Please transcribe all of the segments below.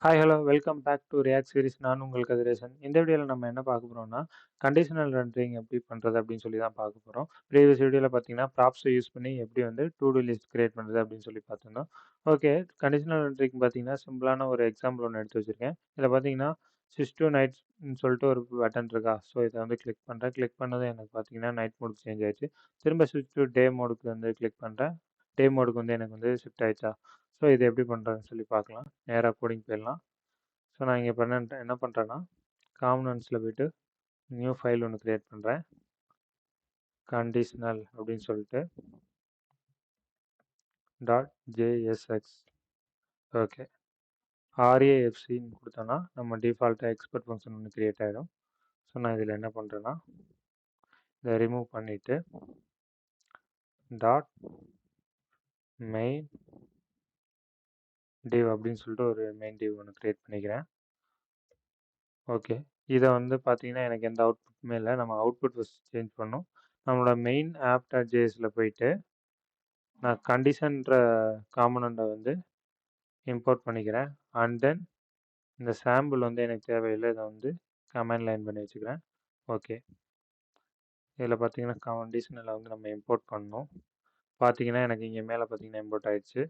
Hi hello welcome back to React series. நான் உங்கள் கதிரேசன். இந்த வீடியோவில் நம்ம என்ன பார்க்க போகிறோம்னா கண்டிஷனல் ரெண்டரிங் எப்படி பண்ணுறது அப்படின்னு சொல்லி தான் பார்க்க போகிறோம். ப்ரீவியஸ் வீடியோவில் பார்த்தீங்கன்னா ப்ராப்ஸை யூஸ் பண்ணி எப்படி வந்து டு டூ லிஸ்ட் கிரியேட் பண்ணுறது அப்படின்னு சொல்லி பார்த்துருந்தோம். ஓகே, கண்டிஷனல் ரெண்டரிங் பார்த்தீங்கன்னா சிம்பிளான ஒரு எக்ஸாம்பிள் ஒன்று எடுத்து வச்சுருக்கேன். இதில் பார்த்தீங்கன்னா ஸ்விட்ச் டு நைட்னு சொல்லிட்டு ஒரு பட்டன் இருக்கா. ஸோ இதை வந்து கிளிக் பண்ணுறேன். கிளிக் பண்ணது எனக்கு பார்த்தீங்கன்னா நைட் மோடுக்கு சேஞ்ச் ஆயிடுச்சு. திரும்ப ஸ்விட்ச் டு டே மோடுக்கு வந்து கிளிக் பண்ணுறேன். டே மோடுக்கு வந்து எனக்கு வந்து ஷிஃப்ட் ஆயிடுச்சா. ஸோ இது எப்படி பண்ணுறதுன்னு சொல்லி பார்க்கலாம். நேராக கோடிங் போயிடலாம். ஸோ நான் இங்கே என்ன பண்ணுறேன்னா காம்பனன்ட்ஸில் போய்ட்டு நியூ ஃபைல் ஒன்று க்ரியேட் பண்ணுறேன். கண்டிஷனல் அப்படின்னு சொல்லிட்டு .jsx. ஓகே, RAFCன்னு கொடுத்தோன்னா நம்ம டிஃபால்ட்டாக எக்ஸ்போர்ட் ஃபங்க்ஷன் ஒன்று க்ரியேட் ஆகிடும். ஸோ நான் இதில் என்ன பண்ணுறேன்னா இதை ரிமூவ் பண்ணிவிட்டு .main div அப்படின்னு சொல்லிட்டு ஒரு மெயின் div ஒன்று க்ரியேட் பண்ணிக்கிறேன். ஓகே, இதை வந்து பார்த்தீங்கன்னா எனக்கு எந்த அவுட்புட்டுமே இல்லை. நம்ம அவுட்புட் ஃபஸ்ட் சேஞ்ச் பண்ணோம். நம்மளோட மெயின் app.jsல போயிட்டு நான் கண்டிஷன்ற காம்பனண்ட்டை வந்து இம்போர்ட் பண்ணிக்கிறேன். அண்ட் தென் இந்த சாம்பிள் வந்து எனக்கு தேவையில்லை. இதை வந்து கமெண்ட் லைன் பண்ணி வச்சுக்கிறேன். ஓகே, இதில் பார்த்தீங்கன்னா கண்டிஷனில் வந்து நம்ம இம்போர்ட் பண்ணணும். பார்த்தீங்கன்னா எனக்கு இங்கே மேலே பார்த்தீங்கன்னா இம்போர்ட் ஆயிடுச்சு.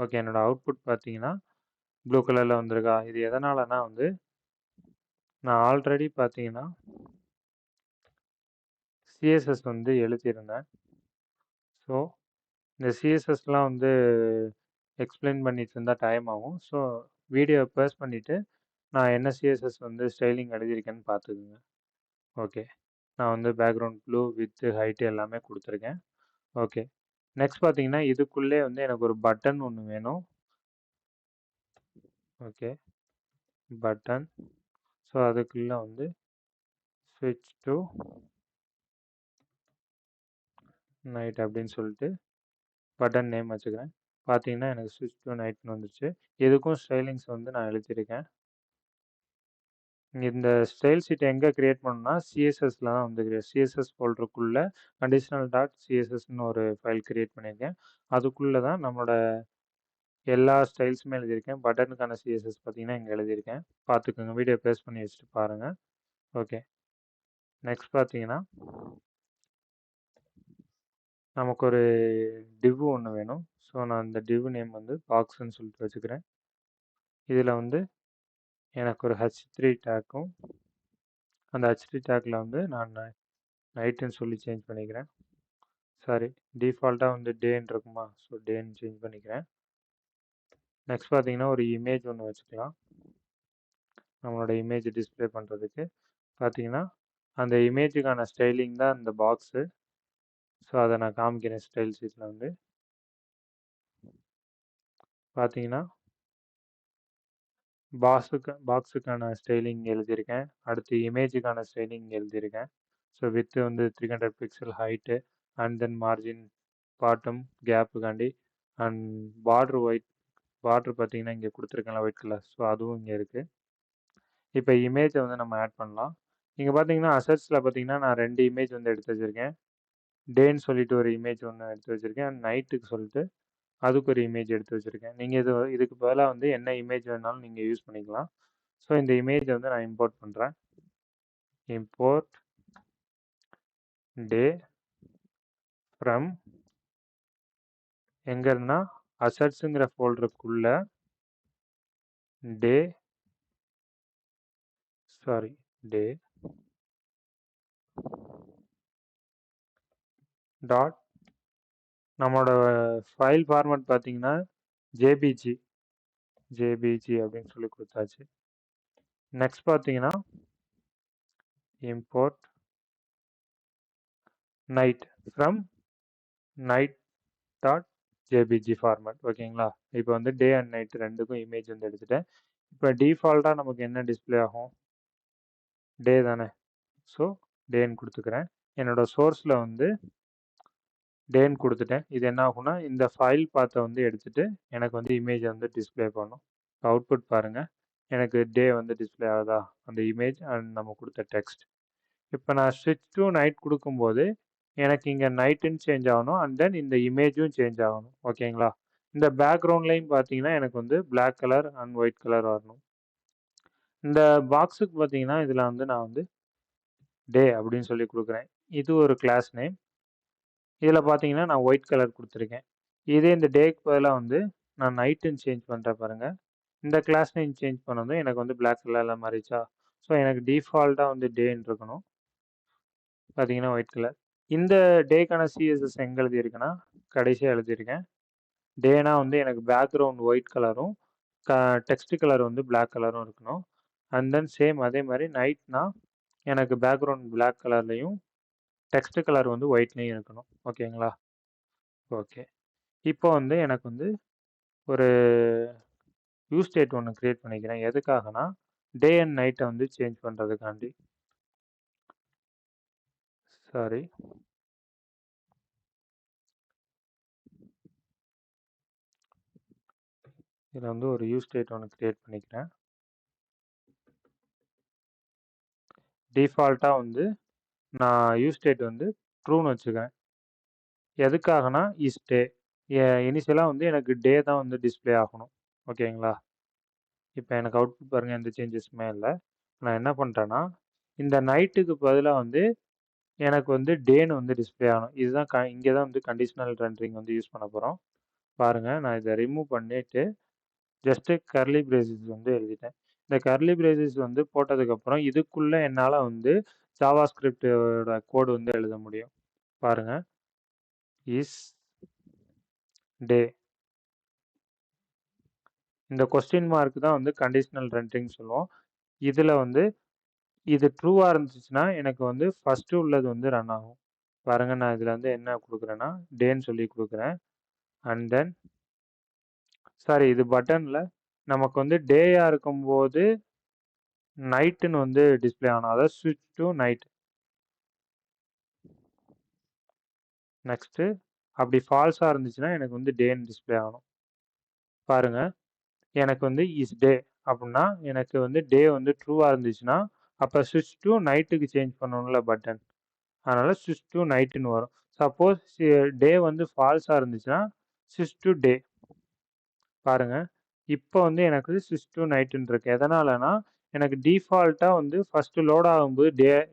ஓகே, என்னோடய அவுட்புட் பார்த்தீங்கன்னா ப்ளூ கலரில் வந்திருக்கா. இது எதனாலனா வந்து நான் ஆல்ரெடி பார்த்தீங்கன்னா சிஎஸ்எஸ் வந்து எழுதியிருந்தேன். ஸோ இந்த சிஎஸ்எஸ்லாம் வந்து எக்ஸ்பிளைன் பண்ணிட்டு இருந்தால் டைம் ஆகும். ஸோ வீடியோ பாஸ் பண்ணிவிட்டு நான் என்ன சிஎஸ்எஸ் வந்து ஸ்டைலிங் எழுதியிருக்கேன்னு பார்த்துக்குங்க. ஓகே, நான் வந்து பேக்ரவுண்ட் ப்ளூ வித் ஹைட்டு எல்லாமே கொடுத்துருக்கேன். ஓகே, நெக்ஸ்ட் பார்த்தீங்கன்னா இதுக்குள்ளே வந்து எனக்கு ஒரு பட்டன் ஒன்று வேணும். Okay, button. ஸோ அதுக்குள்ளே வந்து ஸ்விட்ச் டு நைட் அப்படின்னு சொல்லிட்டு பட்டன் நேம் வச்சுக்கிறேன். பார்த்தீங்கன்னா எனக்கு ஸ்விட்ச் டு நைட்னு வந்துச்சு. இதுக்கும் ஸ்டைலிங்ஸ் வந்து நான் எழுதியிருக்கேன். இந்த ஸ்டைல் ஷீட் எங்கே கிரியேட் பண்ணணும்னா சிஎஸ்எஸ்ல தான் வந்து சிஎஸ்எஸ் ஃபோல்டருக்குள்ளே conditional.cssன்னு ஒரு ஃபைல் கிரியேட் பண்ணியிருக்கேன். அதுக்குள்ளே தான் நம்மளோட எல்லா ஸ்டைல்ஸுமே எழுதியிருக்கேன். பட்டனுக்கான சிஎஸ்எஸ் பார்த்தீங்கன்னா இங்கே எழுதியிருக்கேன். பார்த்துக்கோங்க, வீடியோ பேஸ்ட் பண்ணி வச்சுட்டு பாருங்கள். ஓகே, நெக்ஸ்ட் பார்த்தீங்கன்னா நமக்கு ஒரு டிவ் ஒன்று வேணும். ஸோ நான் இந்த டிவ் நேம் வந்து பாக்ஸ்ன்னு சொல்லிட்டு வச்சுக்கிறேன். இதில் வந்து எனக்கு ஒரு H3 டேக்கும் அந்த H3 டேக்கில் வந்து நான் நைட்டுன்னு சொல்லி சேஞ்ச் பண்ணிக்கிறேன். சாரி, டிஃபால்ட்டாக வந்து டேன்னு இருக்குமா. ஸோ டேன்னு சேஞ்ச் பண்ணிக்கிறேன். நெக்ஸ்ட் பார்த்தீங்கன்னா ஒரு இமேஜ் ஒன்று வச்சுக்கலாம். நம்மளோட இமேஜ் டிஸ்பிளே பண்ணுறதுக்கு பார்த்தீங்கன்னா அந்த இமேஜுக்கான ஸ்டைலிங் தான் இந்த பாக்ஸு. ஸோ அதை நான் காமிக்கிறேன். ஸ்டைல் ஷீட்டில் வந்து பார்த்தீங்கன்னா பாக்ஸுக்கான ஸ்டைலிங் எழுதியிருக்கேன். அடுத்து இமேஜுக்கான ஸ்டைலிங் எழுதியிருக்கேன். ஸோ வித்து வந்து 300 pixel height and then margin bottom கேப்புக்காண்டி அண்ட் பார்ட்ரு பார்த்தீங்கன்னா இங்கே கொடுத்துருக்கேன்ல ஒயிட் கலர். ஸோ அதுவும் இங்கே இருக்குது. இப்போ இமேஜை வந்து நம்ம ஆட் பண்ணலாம். இங்கே பார்த்தீங்கன்னா அசட்ஸில் பார்த்தீங்கன்னா நான் 2 இமேஜ் வந்து எடுத்து வச்சுருக்கேன். டேன்னு சொல்லிட்டு ஒரு இமேஜ் ஒன்று எடுத்து வச்சுருக்கேன். நைட்டுக்கு சொல்லிட்டு அதுக்கு ஒரு இமேஜ் எடுத்து வச்சுருக்கேன். நீங்கள் இதுக்கு பதிலாக வந்து என்ன இமேஜ் வேணாலும் நீங்கள் யூஸ் பண்ணிக்கலாம். ஸோ இந்த இமேஜை வந்து நான் இம்போர்ட் பண்ணுறேன். இம்போர்ட் டே ஃப்ரம் எங்கன்னா அசட்ஸுங்கிற ஃபோல்டருக்குள்ள டே டாட் நம்மளோட ஃபைல் ஃபார்மேட் பார்த்தீங்கன்னா ஜேபிஜி அப்படின்னு சொல்லி கொடுத்தாச்சு. நெக்ஸ்ட் பார்த்தீங்கன்னா import night from night dot JPG format. ஓகேங்களா, இப்போ வந்து டே அண்ட் நைட் ரெண்டுக்கும் இமேஜ் வந்து எடுத்துட்டேன். இப்போ டிஃபால்ட்டாக நமக்கு என்ன டிஸ்பிளே ஆகும், டே தானே. ஸோ டேன்னு கொடுத்துக்கிறேன். என்னோட சோர்ஸில் வந்து டேன்னு கொடுத்துட்டேன். இது என்ன ஆகும்னா இந்த ஃபைல் பாத்தை வந்து எடுத்துட்டு எனக்கு வந்து இமேஜை வந்து டிஸ்பிளே பண்ணும். அவுட்புட் பாருங்கள், எனக்கு டே வந்து டிஸ்பிளே ஆகுதா அந்த இமேஜ் அண்ட் நம்ம கொடுத்த டெக்ஸ்ட். இப்போ நான் ஸ்விட்ச் டு நைட் கொடுக்கும்போது எனக்கு இங்கே நைட்டுன்னு சேஞ்ச் ஆகணும் அண்ட் தென் இந்த இமேஜும் சேஞ்ச் ஆகணும். ஓகேங்களா, இந்த பேக்ரவுண்ட்லையும் பார்த்தீங்கன்னா எனக்கு வந்து Black colour and white colour வரணும். இந்த பாக்ஸுக்கு பார்த்தீங்கன்னா இதில் வந்து நான் வந்து டே அப்படின்னு சொல்லி கொடுக்குறேன். இது ஒரு கிளாஸ் நேம். இதில் பார்த்தீங்கன்னா நான் ஒயிட் கலர் கொடுத்துருக்கேன். இதே இந்த டேக்கு பதிலாக வந்து நான் நைட்டுன்னு சேஞ்ச் பண்ணுறேன் பாருங்கள். இந்த கிளாஸ் நேம் சேஞ்ச் பண்ணதும் எனக்கு வந்து Black கலரில் மாறிச்சா. ஸோ எனக்கு டிஃபால்ட்டாக வந்து டேன்னு இருக்கணும். பார்த்தீங்கன்னா ஒயிட் கலர். இந்த டேக்கான சிஎஸ்எஸ் எங்கே எழுதியிருக்கேன்னா கடைசியாக எழுதியிருக்கேன். டேனா வந்து எனக்கு பேக்ரவுண்ட் ஒயிட் கலரும் டெக்ஸ்ட் கலர் வந்து Black கலரும் இருக்கணும். அண்ட் தென் சேம் அதே மாதிரி நைட்னா எனக்கு பேக்ரவுண்ட் Black கலர்லையும் டெக்ஸ்ட் கலர் வந்து ஒயிட்லையும் இருக்கணும். ஓகேங்களா? ஓகே. இப்போ வந்து எனக்கு வந்து ஒரு யூஸ் ஸ்டேட் ஒன்று கிரியேட் பண்ணிக்கிறேன். எதுக்காகனா டே அண்ட் நைட்டை வந்து சேஞ்ச் பண்ணுறதுக்காண்டி. சாரி. இதில் வந்து ஒரு யூஸ் ஸ்டேட் ஒன்று கிரியேட் பண்ணிக்கிறேன். டிஃபால்ட்டாக வந்து நான் யூஸ் ஸ்டேட் வந்து ட்ரூன்னு வச்சுக்கிறேன். எதுக்காகனா இஸ் டே. இனிஷியலாக வந்து எனக்கு டே தான் வந்து டிஸ்பிளே ஆகணும். ஓகேங்களா? இப்போ எனக்கு அவுட்புட் பாருங்கள், எந்த சேஞ்சஸுமே இல்லை. நான் என்ன பண்ணுறேன்னா இந்த நைட்டுக்கு பதிலாக வந்து எனக்கு வந்து டேன்னு வந்து டிஸ்பிளே ஆகணும். இதுதான் இங்கே தான் வந்து கண்டிஷனல் ரெண்டரிங் வந்து யூஸ் பண்ண போகிறோம். பாருங்கள், நான் இதை ரிமூவ் பண்ணிவிட்டு ஜஸ்ட்டு கர்லி பிரேசஸ் வந்து எழுதிட்டேன். இந்த கர்லி பிரேசஸ் வந்து போட்டதுக்கப்புறம் இதுக்குள்ளே என்னால் வந்து ஜாவா ஸ்கிரிப்டோட கோடு வந்து எழுத முடியும். பாருங்கள், இஸ் டே. இந்த கொஸ்டின் மார்க் தான் வந்து கண்டிஷனல் ரெண்டரிங் சொல்லுவோம். இதில் வந்து இது ட்ரூவாக இருந்துச்சுன்னா எனக்கு வந்து ஃபஸ்ட்டு உள்ளது வந்து ரன் ஆகும். பாருங்க, நான் இதில் வந்து என்ன கொடுக்குறேன்னா டேன்னு சொல்லி கொடுக்குறேன். அண்ட் தென் சாரி, இது பட்டனில் நமக்கு வந்து டேயாக இருக்கும்போது நைட்டுன்னு வந்து டிஸ்பிளே ஆகணும். அதாவது ஸ்விட்ச் டு நைட். நெக்ஸ்ட்டு அப்படி ஃபால்ஸாக இருந்துச்சுன்னா எனக்கு வந்து டேன்னு டிஸ்பிளே ஆகணும். பாருங்கள், எனக்கு வந்து இஸ் டே அப்படின்னா எனக்கு வந்து டே வந்து ட்ரூவாக இருந்துச்சுன்னா அப்போ ஸ்விட்ச் டு நைட்டுக்கு சேஞ்ச் பண்ணணும்ல பட்டன். அதனால் ஸ்விட்ச் டு நைட்டுன்னு வரும். சப்போஸ் டே வந்து ஃபால்ஸாக இருந்துச்சுன்னா ஸ்விட்ச் டு டே. பாருங்கள், இப்போ வந்து எனக்கு ஸ்விட்ச் டு நைட்டுன்னு இருக்கு. எதனாலனா எனக்கு டிஃபால்ட்டாக வந்து ஃபஸ்ட்டு லோட் ஆகும்போது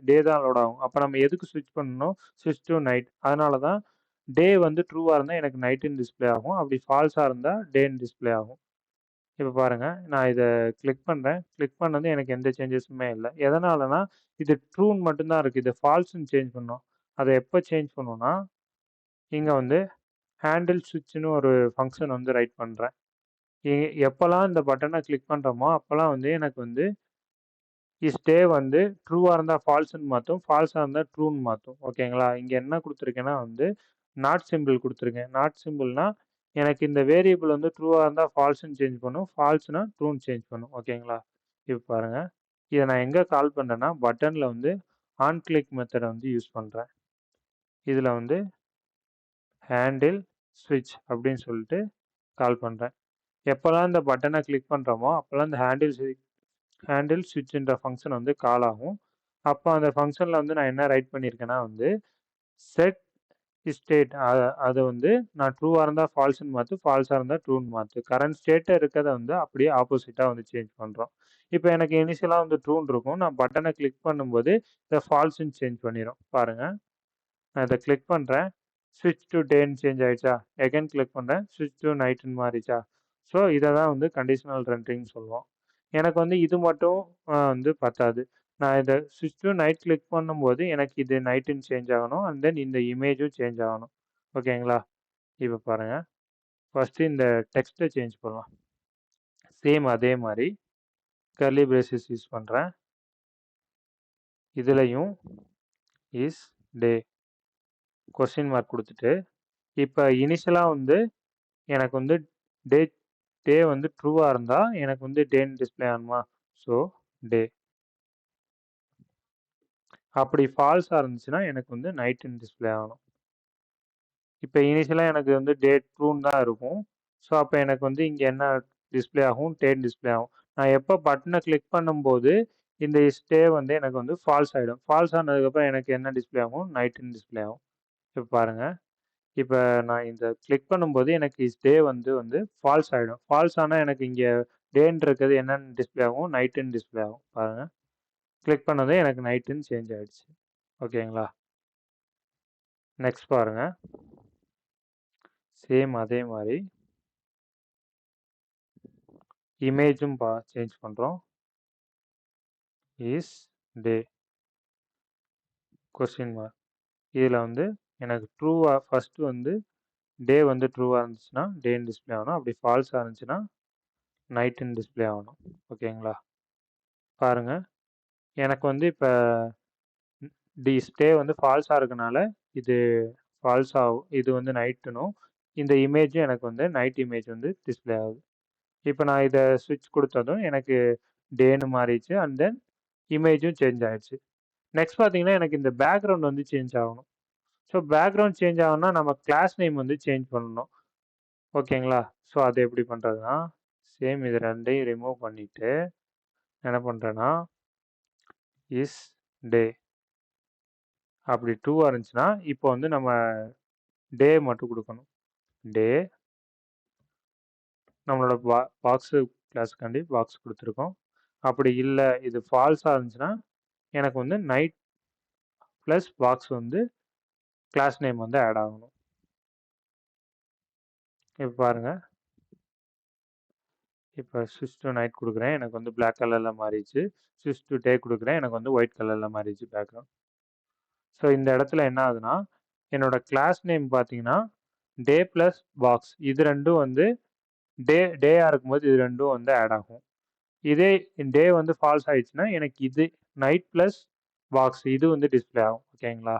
டே தான் லோட் ஆகும். அப்போ நம்ம எதுக்கு ஸ்விட்ச் பண்ணணும்? ஸ்விட்ச் டு நைட். அதனால தான் டே வந்து ட்ரூவாக இருந்தால் எனக்கு நைட்டுன்னு டிஸ்பிளே ஆகும். அப்படி ஃபால்ஸாக இருந்தால் டேன்னு டிஸ்பிளே ஆகும். இப்போ பாருங்கள், நான் இதை கிளிக் பண்ணுறேன். கிளிக் பண்ணது எனக்கு எந்த சேஞ்சஸுமே இல்லை. எதனாலனா இது ட்ரூன்னு மட்டும்தான் இருக்குது. இது ஃபால்ஸ்ன்னு சேஞ்ச் பண்ணோம். அதை எப்போ சேஞ்ச் பண்ணுவோன்னா இங்கே வந்து ஹேண்டில் ஸ்விட்ச்னு ஒரு ஃபங்க்ஷன் வந்து ரைட் பண்ணுறேன். எப்போல்லாம் இந்த பட்டனை கிளிக் பண்ணுறோமோ அப்போல்லாம் வந்து எனக்கு வந்து இஸ் டே வந்து ட்ரூவாக இருந்தால் ஃபால்ஸ்ன்னு மாற்றும், ஃபால்ஸாக இருந்தால் ட்ரூன்னு மாற்றும். ஓகேங்களா? இங்கே என்ன கொடுத்துருக்கேன்னா வந்து நாட் சிம்பிள் கொடுத்துருக்கேன். நாட் சிம்பிள்னா எனக்கு இந்த வேரியபிள் வந்து ட்ரூவாக இருந்தால் ஃபால்ஸ்ன்னு சேஞ்ச் பண்ணும், ஃபால்ஸ்னா ட்ரூன்னு சேஞ்ச் பண்ணும். ஓகேங்களா? இப்போ பாருங்கள், இதை நான் எங்கே கால் பண்ணுறேன்னா பட்டனில் வந்து ஆன் கிளிக் மெத்தடை வந்து யூஸ் பண்ணுறேன். இதில் வந்து ஹேண்டில் ஸ்விட்ச் அப்படின்னு சொல்லிட்டு கால் பண்ணுறேன். எப்போல்லாம் இந்த பட்டனை கிளிக் பண்ணுறோமோ அப்போல்லாம் இந்த ஹேண்டில் ஸ்விட்ச்ன்ற ஃபங்க்ஷன் வந்து கால் ஆகும். அப்போ அந்த ஃபங்க்ஷனில் வந்து நான் என்ன ரைட் பண்ணியிருக்கேன்னா வந்து செட் ஸ்டேட் அதை வந்து நான் ட்ரூவாக இருந்தால் ஃபால்ஸ்ன்னு மாற்று, ஃபால்ஸாக இருந்தால் ட்ரூன்னு மாற்று. கரண்ட் ஸ்டேட்டை இருக்கிறத வந்து அப்படியே ஆப்போசிட்டாக வந்து சேஞ்ச் பண்ணுறோம். இப்போ எனக்கு இனிஷியலாக வந்து ட்ரூன்னு இருக்கும். நான் பட்டனை கிளிக் பண்ணும்போது இதை ஃபால்ஸ்ன்னு சேஞ்ச் பண்ணிடும். பாருங்கள், நான் இதை கிளிக் பண்ணுறேன், ஸ்விட்ச் டு டேன்னு சேஞ்ச் ஆகிடுச்சா. எகைன் கிளிக் பண்ணுறேன், ஸ்விட்ச் டு நைட்டுன்னு மாறிச்சா. ஸோ இதை தான் வந்து கண்டிஷனல் ரெண்டரிங் சொல்லுவோம். எனக்கு வந்து இது மட்டும் வந்து பத்தாது. நான் இதை ஸ்விட்ச் டு நைட் கிளிக் பண்ணும்போது எனக்கு இது நைட்டுன்னு சேஞ்ச் ஆகணும். அண்ட் தென் இந்த இமேஜும் சேஞ்ச் ஆகணும். ஓகேங்களா? இப்போ பாருங்கள், ஃபஸ்ட்டு இந்த டெக்ஸ்ட்டை சேஞ்ச் பண்ணலாம். சேம் அதே மாதிரி கர்லி பிரேசஸ் யூஸ் பண்ணுறேன். இதுலேயும் இஸ் டே கொஸ்டின் மார்க் கொடுத்துட்டு இப்போ இனிஷியலாக வந்து எனக்கு வந்து டே வந்து ட்ரூவாக இருந்தால் எனக்கு வந்து டேன்னு டிஸ்பிளே ஆகணுமா. So day. அப்படி ஃபால்ஸாக இருந்துச்சுன்னா எனக்கு வந்து நைட்டுன்னு டிஸ்பிளே ஆகணும். இப்போ இனிஷியலாக எனக்கு வந்து டே ட்ரூன்னு தான் இருக்கும். ஸோ அப்போ எனக்கு வந்து இங்கே என்ன டிஸ்பிளே ஆகும்? டேன்னு டிஸ்பிளே ஆகும். நான் எப்போ பட்டனை கிளிக் பண்ணும்போது இந்த டே வந்து எனக்கு வந்து ஃபால்ஸ் ஆகிடும். ஃபால்ஸ் ஆனதுக்கப்புறம் எனக்கு என்ன டிஸ்பிளே ஆகும்? நைட்டுன்னு டிஸ்பிளே ஆகும். இப்போ பாருங்கள், இப்ப நான் இந்த கிளிக் பண்ணும்போது எனக்கு டே வந்து ஃபால்ஸ் ஆயிடும். ஃபால்ஸ் ஆனா எனக்கு இங்க டேன்னு இருக்கிறது என்னன்னு டிஸ்ப்ளே ஆகும்? நைட்டுன்னு டிஸ்ப்ளே ஆகும். பாருங்க. கிளிக் பண்ணதும் எனக்கு நைட்டுன்னு சேஞ்ச் ஆயிடுச்சு. ஓகேங்களா? நெக்ஸ்ட் பாருங்க. சேம் அதே மாரி இமேஜும் சேஞ்ச் பண்றோம். Is day question mark. இதுல வந்து எனக்கு ட்ரூவா ஃபர்ஸ்ட் வந்து டே வந்து ட்ரூவா இருந்துச்சுன்னா டேன்னு டிஸ்ப்ளே ஆகணும். அப்படி ஃபால்ஸா இருந்துச்சுன்னா நைட்டுன்னு டிஸ்ப்ளே ஆகணும். ஓகேங்களா? பாருங்க. எனக்கு வந்து இப்ப டே வந்து ஃபால்ஸா இருக்கனால இது ஃபால்ஸ் ஆகும். இது வந்து நைட்டுனும் இந்த இமேஜும் எனக்கு வந்து நைட் இமேஜ் வந்து டிஸ்ப்ளே ஆகுது. இப்போ நான் இதை ஸ்விட்ச் கொடுத்ததும் எனக்கு டேன்னு மாறிடுச்சு. அண்ட் தென் இமேஜும் சேஞ்ச் ஆயிடுச்சு. நெக்ஸ்ட் பார்த்தீங்கன்னா எனக்கு இந்த பேக்ரவுண்ட் வந்து சேஞ்ச் ஆகணும். ஸோ பேக்ரவுண்ட் சேஞ்ச் ஆகணும்னா நம்ம கிளாஸ் நேம் வந்து சேஞ்ச் பண்ணணும். ஓகேங்களா? ஸோ அது எப்படி பண்ணுறதுன்னா சேம் இது ரெண்டையும் ரிமூவ் பண்ணிட்டு என்ன பண்ணுறேன்னா இஸ் டே அப்படி ட்ரூவாக இருந்துச்சுன்னா இப்போ வந்து நம்ம டே மட்டும் கொடுக்கணும். டே நம்மளோட பாக்ஸு கிளாஸுக்காண்டி பாக்ஸ் கொடுத்துருக்கோம். அப்படி இல்லை இது ஃபால்ஸாக இருந்துச்சுன்னா எனக்கு வந்து நைட் ப்ளஸ் பாக்ஸ் வந்து கிளாஸ் நேம் வந்து ஆட் ஆகணும். இப்போ பாருங்க. இப்போ ஸ்விட்ச் டு நைட் கொடுக்குறேன், எனக்கு வந்து பிளாக் கலரில் மாறிடுச்சு. ஸ்விட்ச் டு டே கொடுக்குறேன், எனக்கு வந்து ஒயிட் கலரில் மாறிடுச்சு பேக்ரவுண்ட். ஸோ இந்த இடத்துல என்ன ஆகுதுன்னா என்னோட கிளாஸ் நேம் பார்த்தீங்கன்னா டே ப்ளஸ் பாக்ஸ் இது ரெண்டும் வந்து டேயாக இருக்கும்போது இது ரெண்டும் வந்து ஆட் ஆகும். இதே டே வந்து ஃபால்ஸ் ஆயிடுச்சுன்னா எனக்கு இது நைட் ப்ளஸ் பாக்ஸ் இது வந்து டிஸ்ப்ளே ஆகும். ஓகேங்களா?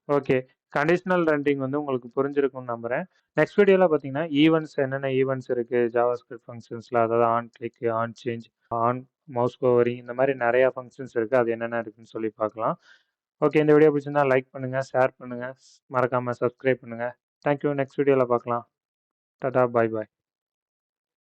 ஓகே. கண்டிஷனல் ரெண்டிங் வந்து உங்களுக்கு புரிஞ்சிருக்கும்னு நம்புறேன். நெக்ஸ்ட் வீடியோல பார்த்தீங்கன்னா, ஈவெண்ட்ஸ் என்னென்ன ஈவெண்ட்ஸ் இருக்கு ஜாவாஸ்கிரிப்ட் ஃபங்க்ஷன்ஸ்ல, அதாவது on click, on change, on mouse hovering இந்த மாதிரி நிறைய ஃபங்க்ஷன்ஸ் இருக்கு. அது என்னென்ன இருக்குன்னு சொல்லி பார்க்கலாம். ஓகே. இந்த வீடியோ பிடிச்சிருந்தா லைக் பண்ணுங்க, ஷேர் பண்ணுங்க, மறக்காம சப்ஸ்கிரைப் பண்ணுங்க. தேங்க்யூ. நெக்ஸ்ட் வீடியோல பார்க்கலாம். Tata, bye bye.